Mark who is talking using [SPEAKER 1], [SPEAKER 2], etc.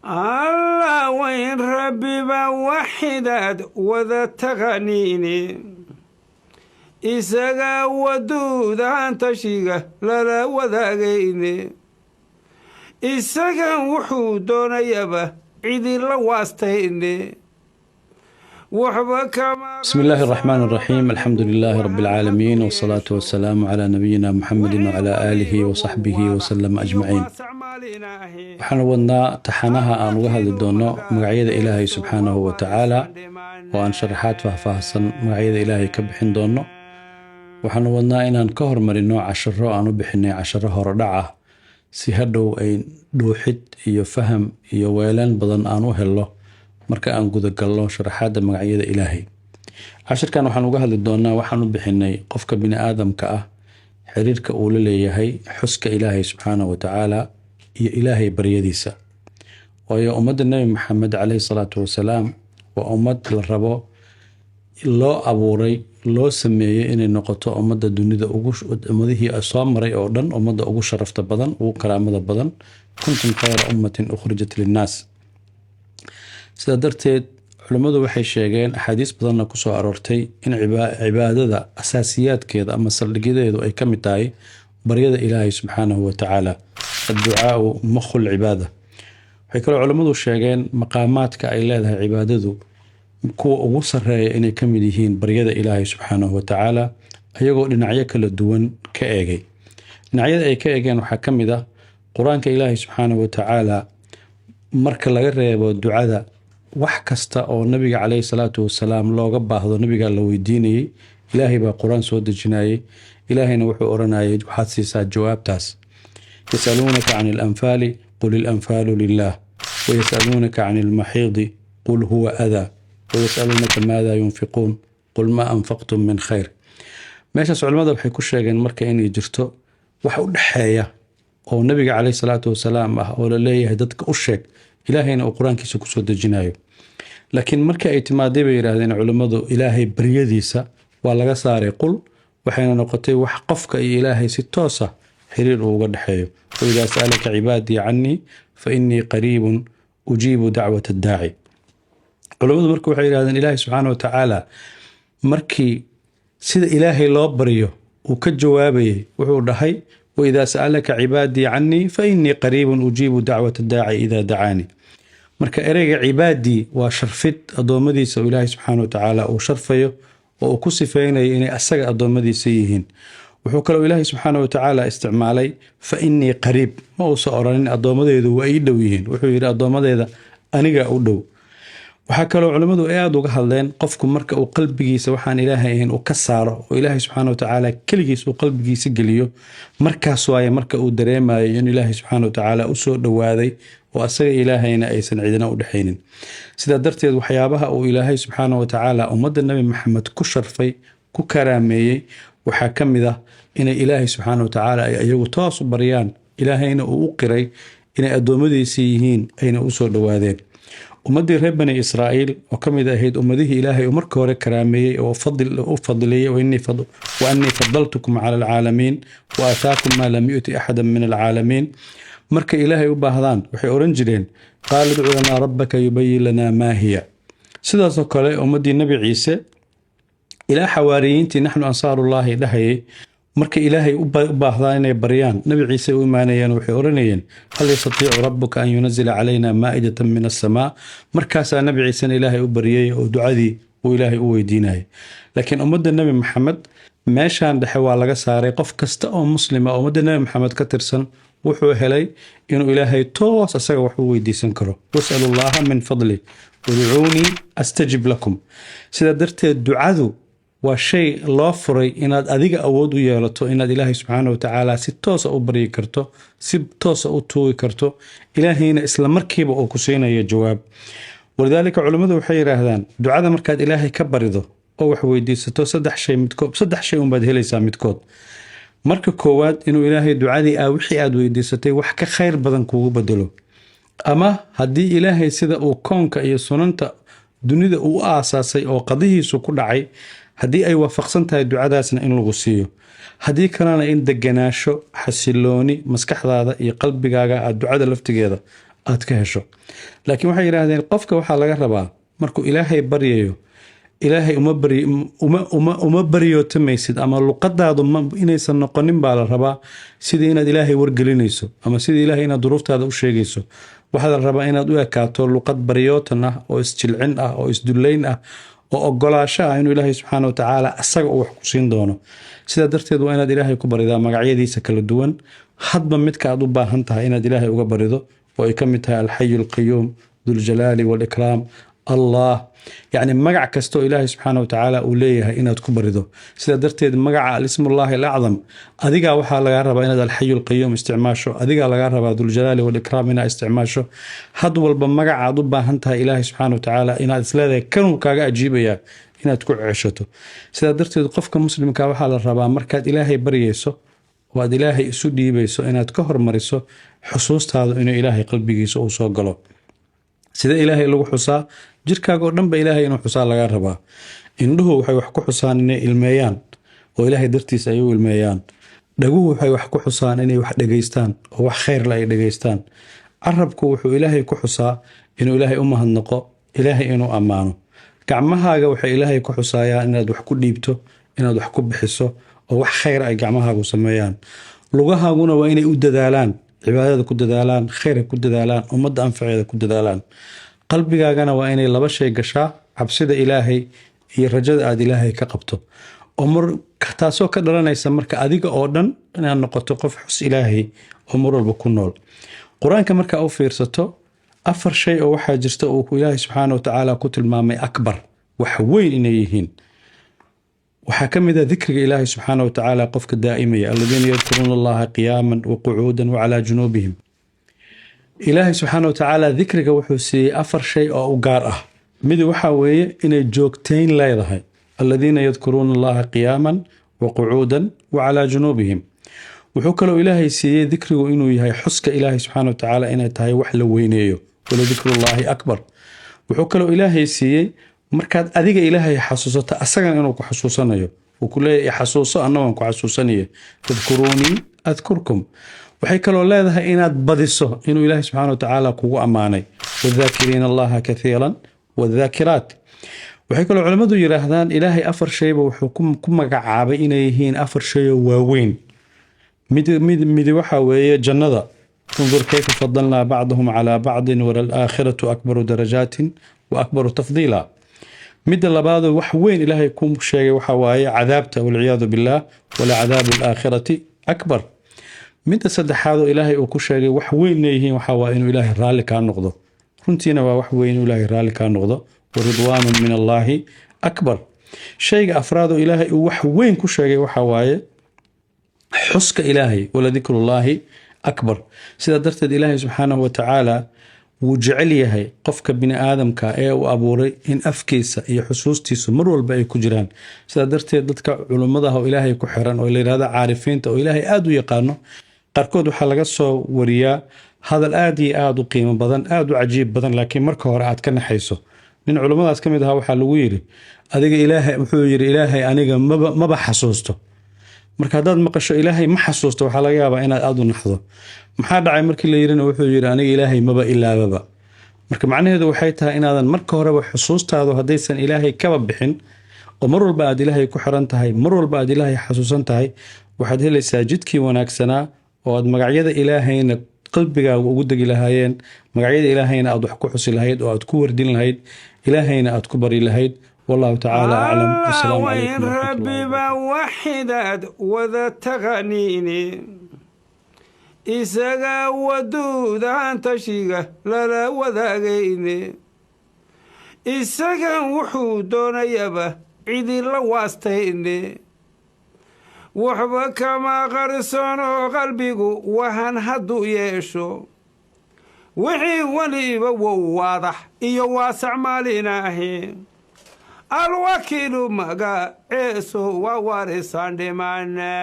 [SPEAKER 1] الله وين ربي بوحداد وذا تغنيني إساقا ودود عن تشيغا لا وذاقيني إساقا وحودون يبا عيدي لواستيني
[SPEAKER 2] بسم الله الرحمن الرحيم. الحمد لله رب العالمين والصلاة والسلام على نبينا محمد وعلى آله وصحبه وسلم أجمعين. waxaan wadnaa taxanaha aan uga hadli doono magacyada Ilaahay subxaanahu wa ta'ala oo aan sharaxaad faahfaahsan magacyada Ilaahay ka bixin doono. waxaan wadnaa inaan ka hormarino casharo aan u bixinay casharo horodhac ah si hadhow ay dhuuxid iyo faham iyo weelaan badan aan u helo marka aan guda galno sharaxaadda magacyada Ilaahay. cashirkan waxaan uga hadli doonaa waxaan u bixinay qofka bini aadamka ah xiriirka uu la leeyahay xuska Ilaahay subxaanahu wa ta'ala iyo Ilaahay baryadiisa. waayo ummadda Nabi Maxamed calayhi salaatu wasalaam waa ummad la rabo loo abuuray loo sameeyay inay noqoto ummadda dunida ugu ummadihii soo maray oo dhan ummadda ugu sharafta badan ugu karaamada badan kuntum khayra ummatin ukhrijat linnaas. sida darteed culimadu waxay sheegeen axaadiis badanna ku soo aroortay in cibaadada asaasiyaadkeeda ama saldhigyadeedu ay ka mid tahay baryada Ilaahay subxaanahu wa ta'ala. الدعاء مخ العبادة. waxay kale culimadu sheegeen maqaamaadka ay leedahay cibaadadu kuwa ugu sareeya inay ka mid yihiin baryada Ilaahay subxaanahu wa ta'ala ayagoo dhinacyo kala duwan ka eegay. dhinacyada ay ka eegeen waxaa ka mid ah quraanka Ilaahay subxaanahu wa ta'ala marka laga reebo ducada wax kasta oo nabiga calayhi salaatu wasalaam looga baahdo nabiga la weydiinayay Ilaahay baa quraan soo dejinayay. ilaahayna wuxuu oranayay waxaad siisaa jawaabtaas. يسألونك عن الأنفال قل الأنفال لله ويسألونك عن المحيض قل هو أذى ويسألونك ماذا ينفقون قل ما أنفقتم من خير. meeshaas culimada waxay ku sheegeen marka inay jirto wax u dhaxeeya oo nabiga calayhi salaatu wasalaam ah oo la leeyahay dadka u sheeg ilaahayna uu quraankiisa ku soo dejinayo. laakiin marka ay timaaday bay yiraahdeen culimadu ilaahay baryadiisa waa laga saaray qul waxayna noqotay wax qofka iyo ilaahay si toos ah حرير وقدحيه. وإذا سألك عبادي عني فإني قريب أجيب دعوة الداعي. علماء مركو حير هذا الإله سبحانه وتعالى مركي سيد إلهي الله بريه وكجوابي وحورهي وإذا سألك عبادي عني فإني قريب أجيب دعوة الداعي إذا دعاني. مركا إريق عبادي وشرفت أضومدي سو إلهي سبحانه وتعالى وشرفيه وأكسفين إني أساق أضومدي سيهين. wuxuu kaloo Ilaahay subxaanahu wa ta'ala isticmaalay fa inni qariib ma uu soo oranin adoomadeedu way ii dhow yihiin. wuxuu yiri adoomadeeda aniga u dhow. waxa kaloo culimadu ay aad uga hadleen qofku marka uu qalbigiisa waxaan Ilaahay ahayn uu ka saaro oo Ilaahay subxaanahu wa ta'ala kaligiis uu qalbigiisa geliyo markaas waaye marka uu dareemayo in Ilaahay subxaanahu wa ta'ala u soo dhawaaday oo asaga Ilaahayna aysan cidina u dhaxaynin. sida darteed waxyaabaha uu Ilaahay subxaanahu wa ta'ala ummadda Nabi Maxamed ku sharfay ku karaameeyay waxaa ka mid ah inay Ilaahay subxaanahu wa ta'ala ay ayagu toos u baryaan Ilaahayna uu u qiray inay adoomadiisa yihiin ayna u soo dhawaadeen. ummadii reer bani Israa'iil oo ka mid ahayd ummadihii Ilaahay oo markii hore karaameeyay oo fadliyay wa inni faddaltukum 'ala al-'aalamiin wa ataakum ma lam yu'ti ahadan min al-'aalamiin. marka Ilaahay u baahdaan waxay oran jireen qaal ud'u lana rabbaka yubayyin lana ma hiya. sidaas oo kale ummadii Nabi Ciise ilaa xawaariyiintii naxnu ansaarullaahi dhahayay marka Ilaahay u baahdaan inay baryaan Nabi Ciise u imaanayeen waxay oranayeen hal yastatiicu rabbuka an yunzila calayna maa'idatan min as-samaa. markaasaa Nabi Ciise Ilaahay u baryay oo ducadii uu Ilaahay u weydiinayay. laakiin ummadda Nabi Maxamed meeshaan dhexe waa laga saaray. qof kasta oo muslima oo ummadda Nabi Maxamed ka tirsan wuxuu helay inuu Ilaahay toos asaga wax u weydiisan karo. was'alullaaha min fadli ud'uuni astajib lakum. sida darteed ducadu waa shay loo furay inaad adiga awood u yeelato inaad Ilaahay subxaanahu wa ta'ala si toos ah u baryi karto si toos ah u tuugi karto Ilaahayna isla markiiba uu ku siinayo jawaab. walidaalika culimadu waxay yiraahdaan ducada markaad Ilaahay ka barido oo wax weydiisato saddex shay baad helaysaa midkood. marka koowaad inuu Ilaahay ducadii wixii aad weydiisatay wax ka khayr badan kuugu bedelo. ama haddii Ilaahay sida uu koonka iyo sunanta dunida uu aasaasay oo qadihiisu ku dhacay haddii ay waafaqsan tahay ducadaasna in lagu siiyo. haddii kalena in deganaasho xasilooni maskaxdaada iyo qalbigaaga aad ducada laftigeeda aad ka hesho. laakiin waxay yiraahdeen qofka waxaa laga rabaa markuu ilaahay baryayo ilaahay uma baryootamaysid ama luqadaadu inaysan noqonin baa la rabaa sidii inaad ilaahay wargelinayso ama sidii ilaahay inaad duruuftaada u sheegayso. waxaa la rabaa inaad u ekaato luqad baryootan ah oo isjilcin ah oo isdullayn ah oo ogolaasho ah inuu ilaahay subxaana watacaala asaga uu wax ku siin doono. sidaa darteed waa inaad ilaahay ku baridaa magacyadiisa kala duwan hadba midka aad u baahan tahay inaad ilaahay uga barido oo ay ka mid tahay alxayu alqayuum duljalaali waalikraam allah. yacni magac kastoo ilaahay subxaana watacaala uu leeyahay inaad ku barido. sidaa darteed magaca alismullaahi alacdam adigaa waxaa lagaa rabaa inaad alxayu alqayuum isticmaasho, adigaa lagaa rabaa duljalaali waalikraam inaad isticmaasho. had walba magaca aad u baahan tahay ilaahay subxaana watacaala inaad isleedahay kanuu kaaga ajiibayaa inaad ku ceshato. sidaa darteed qofka muslimka waxaa la rabaa markaad ilaahay baryayso oo aad ilaahay isu dhiibayso inaad ka hormariso xusuustaada inuu ilaahay qalbigiisa uu soo galo. sida ilaahay lagu xusaa jirkaaga oo dhan ba ilaahay inuu xusaa laga rabaa. indhuhu waxay wax ku xusaan inay ilmeeyaan oo ilaahay dartiisa ay u ilmeeyaan. dhaguhu waxay wax ku xusaan inay wax dhegaystaan oo wax khayr la ay dhegaystaan. carabku wuxuu ilaahay ku xusaa inuu ilaahay u mahadnaqo, ilaahay inuu ammaano. gacmahaaga waxay ilaahay ku xusaayaan inaad wax ku dhiibto, inaad wax ku bixiso oo wax khayr ay gacmahaagu sameeyaan. lugahaaguna waa inay u dadaalaan, cibaadada ku dadaalaan, khayr ku dadaalaan, ummadda anfaceeda ku dadaalaan. qalbigaagana waa inay laba shay gashaa, cabsida ilaahay iyo rajada aad ilaahay ka qabto. oo taasoo ka dhalanaysa marka adiga oo dhan inaad noqoto qof xus ilaahay oo mar walba ku nool. qur-aanka markaa u fiirsato 4 shay oo waxaa jirta uu ilaahay subxaana watacaala ku tilmaamay akbar wax weyn inay yihiin. waxaa ka mid ah dikriga ilaahay subxaana watacaala qofka daa'imaya aladiina yadkuruuna allaha qiyaaman wa qucuudan wa calaa junuubihim. ilaahay subxaana watacaala dikriga wuxuu siiyey 4 shay oo u gaar ah. mid waxaa weeye inay joogtayn leedahay aladiina yadkuruuna allaha qiyaaman wa qucuudan wa calaa junuubihim. wuxuu kaloo ilaahay siiyey dikrigu inuu yahay xuska ilaahay subxaana watacaala inay tahay wax la weyneeyo waladikrullaahi akbar. wuxuu kaloo ilaahay siiyey markaad adiga ilaahay xasuusato asagan inuu ku xasuusanayo uu ku leeyahay xasuuso annagoon ku xasuusanayo tadkuruunii adkurkum. waxay kaloo leedahay inaad badiso inuu ilaahay subxaana watacaala kugu ammaanay wadhaakiriina allaha kathiiran wadhaakiraat. waxay kaloo culimmadu yiraahdaan ilaahay 4 shayba wuxuu ku magacaabay inay yihiin 4 shay oo waaweyn. mid waxaa weeye jannada undur kayfa fadalnaa bacdahum calaa bacdin walaalaakhiratu akbaru darajaatin wa akbaru tafdiila. midda labaadoo wax weyn ilaahay ku sheegay waxaa waaye cadaabta walciyaadu billaah walacadaabu alaakhirati akbar. midda saddexaadoo ilaahay uu ku sheegay wax weyn leeyihiin waxaa waaye inuu ilaahay raalli kaa noqdo. runtiina waa wax weyn inuu ilaahay raalli kaa noqdo waridwaanun min allaahi akbar. shayga afraadoo ilaahay uu wax weyn ku sheegay waxaa waaye xuska ilaahay waladikrullaahi akbar. sidaa darteed ilaahay subxaanahu watacaala wuu jecel yahay qofka bini aadamka ee uu abuuray in afkiisa iyo xusuustiisu mar walba ay ku jiraan. sidaa darteed dadka culummadaha oo ilaahay ku xiran oo la yidhahdo caarifiinta oo ilaahay aada u yaqaano qaarkood waxaa laga soo wariyaa hadal aad iyo aada u qiimo badan, aada u cajiib badan, laakiin marka hore aad ka naxayso. nin culummadaas ka mid ahaa waxaa lagu yidhi adiga ilaahay wuxuu yidhi ilaahay aniga maba xasuusto. marka haddaad maqasho ilaahay ma xasuusto waxaa laga yaabaa inaad aada u naxdo. maxaa dhacay markii la yidhina wuxuu yidhi aniga ilaahay maba ilaababa. marka macnaheedu waxay tahay inaadan marka horeba xusuustaadu haddaysan ilaahay kaba bixin oo mar walba aad ilaahay ku xiran tahay, mar walba aad ilaahay xasuusan tahay, waxaad helaysaa jidkii wanaagsanaa oo aad magacyada ilaahayna qalbigaaga ugu degi lahaayeen, magacyada ilaahayna aad wax ku xusi lahayd oo aad ku wardin lahayd, ilaahayna aad ku bari lahayd. والله تعالى أعلم. السلام عليكم ورحمة الله
[SPEAKER 1] وحداد وذا تغنيني إساقا ودودا تشيغا لا وذاقيني إساقا وحودون يبا عيدي لواستيني وحبا كما غرسونو قلبيقو وهن هدو يشو وحي وليبا وواضح إيو واسع ماليناهي الوكيل مغا إيسو ووارسان دمانا